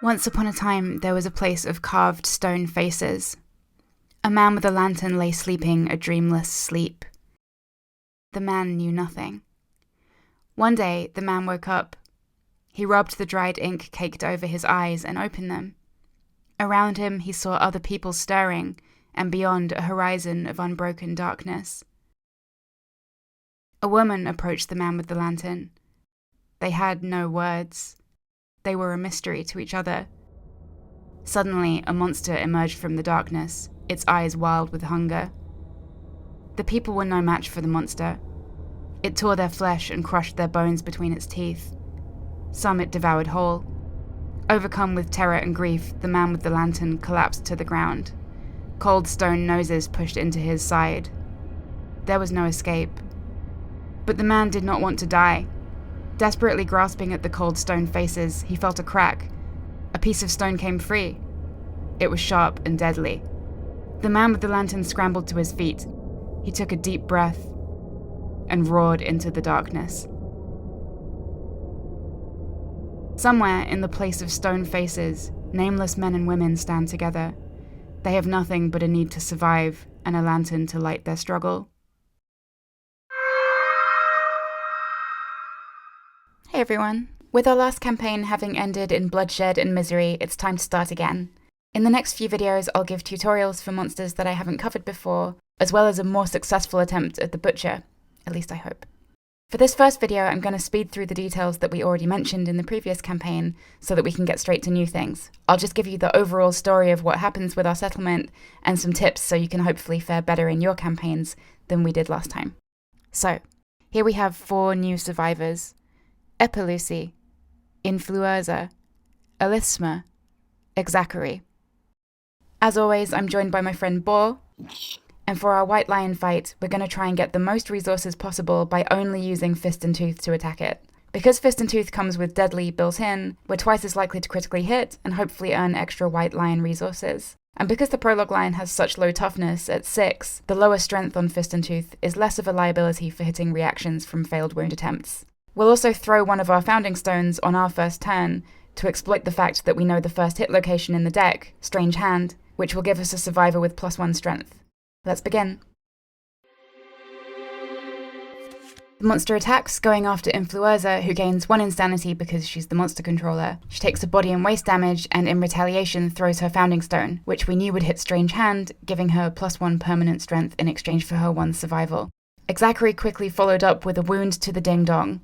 Once upon a time, there was a place of carved stone faces. A man with a lantern lay sleeping a dreamless sleep. The man knew nothing. One day, the man woke up. He rubbed the dried ink caked over his eyes and opened them. Around him, he saw other people stirring, and beyond, a horizon of unbroken darkness. A woman approached the man with the lantern. They had no words. They were a mystery to each other. Suddenly, a monster emerged from the darkness, its eyes wild with hunger. The people were no match for the monster. It tore their flesh and crushed their bones between its teeth. Some it devoured whole. Overcome with terror and grief, the man with the lantern collapsed to the ground. Cold stone noses pushed into his side. There was no escape. But the man did not want to die. Desperately grasping at the cold stone faces, he felt a crack. A piece of stone came free. It was sharp and deadly. The man with the lantern scrambled to his feet. He took a deep breath and roared into the darkness. Somewhere in the place of stone faces, nameless men and women stand together. They have nothing but a need to survive and a lantern to light their struggle. Hey everyone. With our last campaign having ended in bloodshed and misery, it's time to start again. In the next few videos, I'll give tutorials for monsters that I haven't covered before, as well as a more successful attempt at the Butcher. At least I hope. For this first video, I'm going to speed through the details that we already mentioned in the previous campaign so that we can get straight to new things. I'll just give you the overall story of what happens with our settlement and some tips so you can hopefully fare better in your campaigns than we did last time. So, here we have 4 new survivors. Epilucy, Influenza, Elisma, Exacary. As always, I'm joined by my friend Boar, and for our White Lion fight, we're going to try and get the most resources possible by only using Fist and Tooth to attack it. Because Fist and Tooth comes with Deadly built in, we're twice as likely to critically hit and hopefully earn extra White Lion resources. And because the Prologue Lion has such low toughness at 6, the lower strength on Fist and Tooth is less of a liability for hitting reactions from failed wound attempts. We'll also throw one of our founding stones on our first turn to exploit the fact that we know the first hit location in the deck, Strange Hand, which will give us a survivor with +1 strength. Let's begin. The monster attacks, going after Influenza, who gains 1 insanity because she's the monster controller. She takes a body and waist damage, and in retaliation throws her founding stone, which we knew would hit Strange Hand, giving her +1 permanent strength in exchange for her 1 survival. Exacary quickly followed up with a wound to the ding-dong.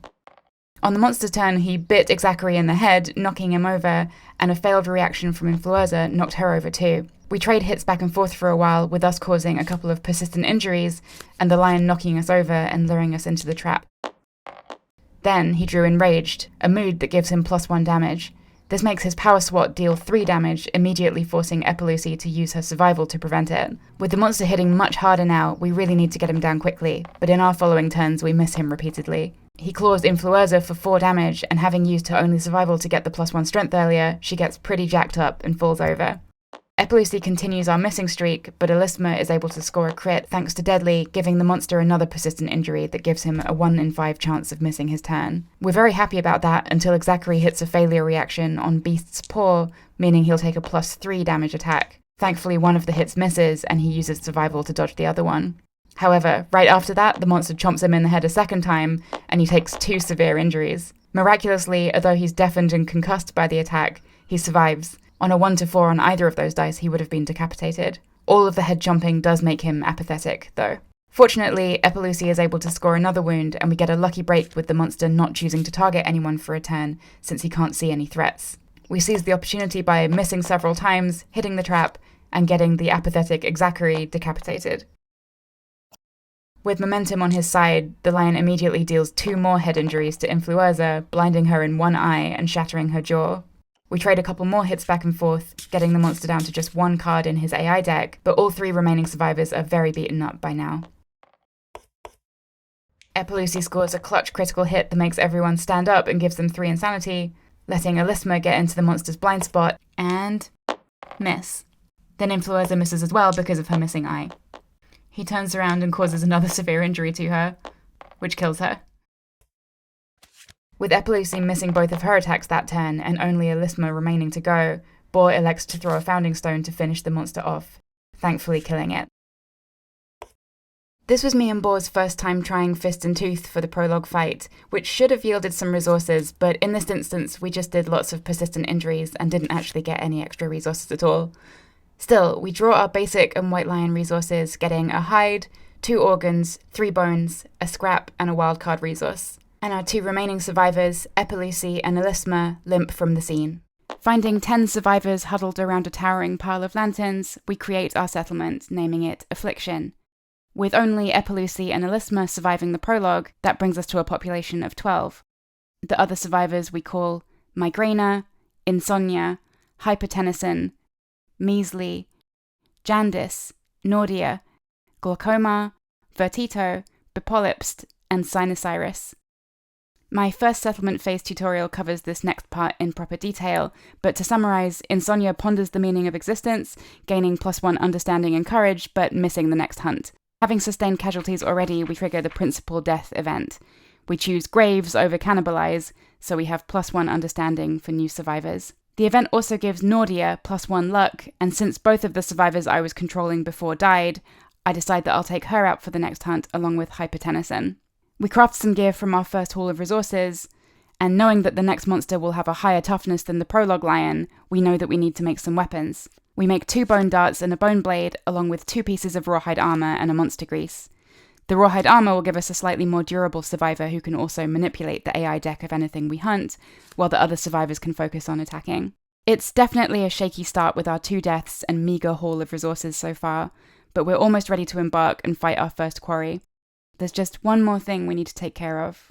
On the monster's turn, he bit Exacary in the head, knocking him over, and a failed reaction from Influenza knocked her over too. We trade hits back and forth for a while, with us causing a couple of persistent injuries, and the lion knocking us over and luring us into the trap. Then he drew Enraged, a mood that gives him +1 damage. This makes his power swat deal 3 damage, immediately forcing Epilucy to use her survival to prevent it. With the monster hitting much harder now, we really need to get him down quickly, but in our following turns we miss him repeatedly. He claws Influenza for 4 damage, and having used her only survival to get the +1 strength earlier, she gets pretty jacked up and falls over. Epilucy continues our missing streak, but Elisma is able to score a crit thanks to Deadly, giving the monster another persistent injury that gives him a 1 in 5 chance of missing his turn. We're very happy about that until Exacary hits a failure reaction on Beast's paw, meaning he'll take a +3 damage attack. Thankfully, one of the hits misses, and he uses survival to dodge the other one. However, right after that, the monster chomps him in the head a second time, and he takes 2 severe injuries. Miraculously, although he's deafened and concussed by the attack, he survives. On a 1 to 4 on either of those dice, he would have been decapitated. All of the head chomping does make him apathetic, though. Fortunately, Epilucy is able to score another wound, and we get a lucky break with the monster not choosing to target anyone for a turn, since he can't see any threats. We seize the opportunity by missing several times, hitting the trap, and getting the apathetic Exacary decapitated. With momentum on his side, the lion immediately deals 2 more head injuries to Influenza, blinding her in 1 eye and shattering her jaw. We trade a couple more hits back and forth, getting the monster down to just 1 card in his AI deck, but all 3 remaining survivors are very beaten up by now. Epilucy scores a clutch critical hit that makes everyone stand up and gives them 3 insanity, letting Elisma get into the monster's blind spot, and miss. Then Influenza misses as well because of her missing eye. He turns around and causes another severe injury to her, which kills her. With Epilusi missing both of her attacks that turn and only Elisma remaining to go, Boar elects to throw a Founding Stone to finish the monster off, thankfully killing it. This was me and Boar's first time trying Fist and Tooth for the prologue fight, which should have yielded some resources, but in this instance we just did lots of persistent injuries and didn't actually get any extra resources at all. Still, we draw our basic and White Lion resources, getting a hide, 2 organs, 3 bones, a scrap, and a wildcard resource. And our 2 remaining survivors, Epilusi and Elisma, limp from the scene. Finding 10 survivors huddled around a towering pile of lanterns, we create our settlement, naming it Affliction. With only Epilusi and Elisma surviving the prologue, that brings us to a population of 12. The other survivors we call Migraina, Insomnia, Hypertension, Measly, Jaundice, Nausea, Glaucoma, Vertigo, Bipolypsed, and Sinusiris. My first settlement phase tutorial covers this next part in proper detail, but to summarize, Insomnia ponders the meaning of existence, gaining +1 understanding and courage, but missing the next hunt. Having sustained casualties already, we trigger the principal death event. We choose Graves over Cannibalize, so we have +1 understanding for new survivors. The event also gives Nausea +1 luck, and since both of the survivors I was controlling before died, I decide that I'll take her out for the next hunt along with Hypertension. We craft some gear from our first haul of resources, and knowing that the next monster will have a higher toughness than the prologue lion, we know that we need to make some weapons. We make 2 bone darts and a bone blade, along with 2 pieces of rawhide armor and a monster grease. The rawhide armor will give us a slightly more durable survivor who can also manipulate the AI deck of anything we hunt, while the other survivors can focus on attacking. It's definitely a shaky start with our 2 deaths and meager haul of resources so far, but we're almost ready to embark and fight our first quarry. There's just one more thing we need to take care of.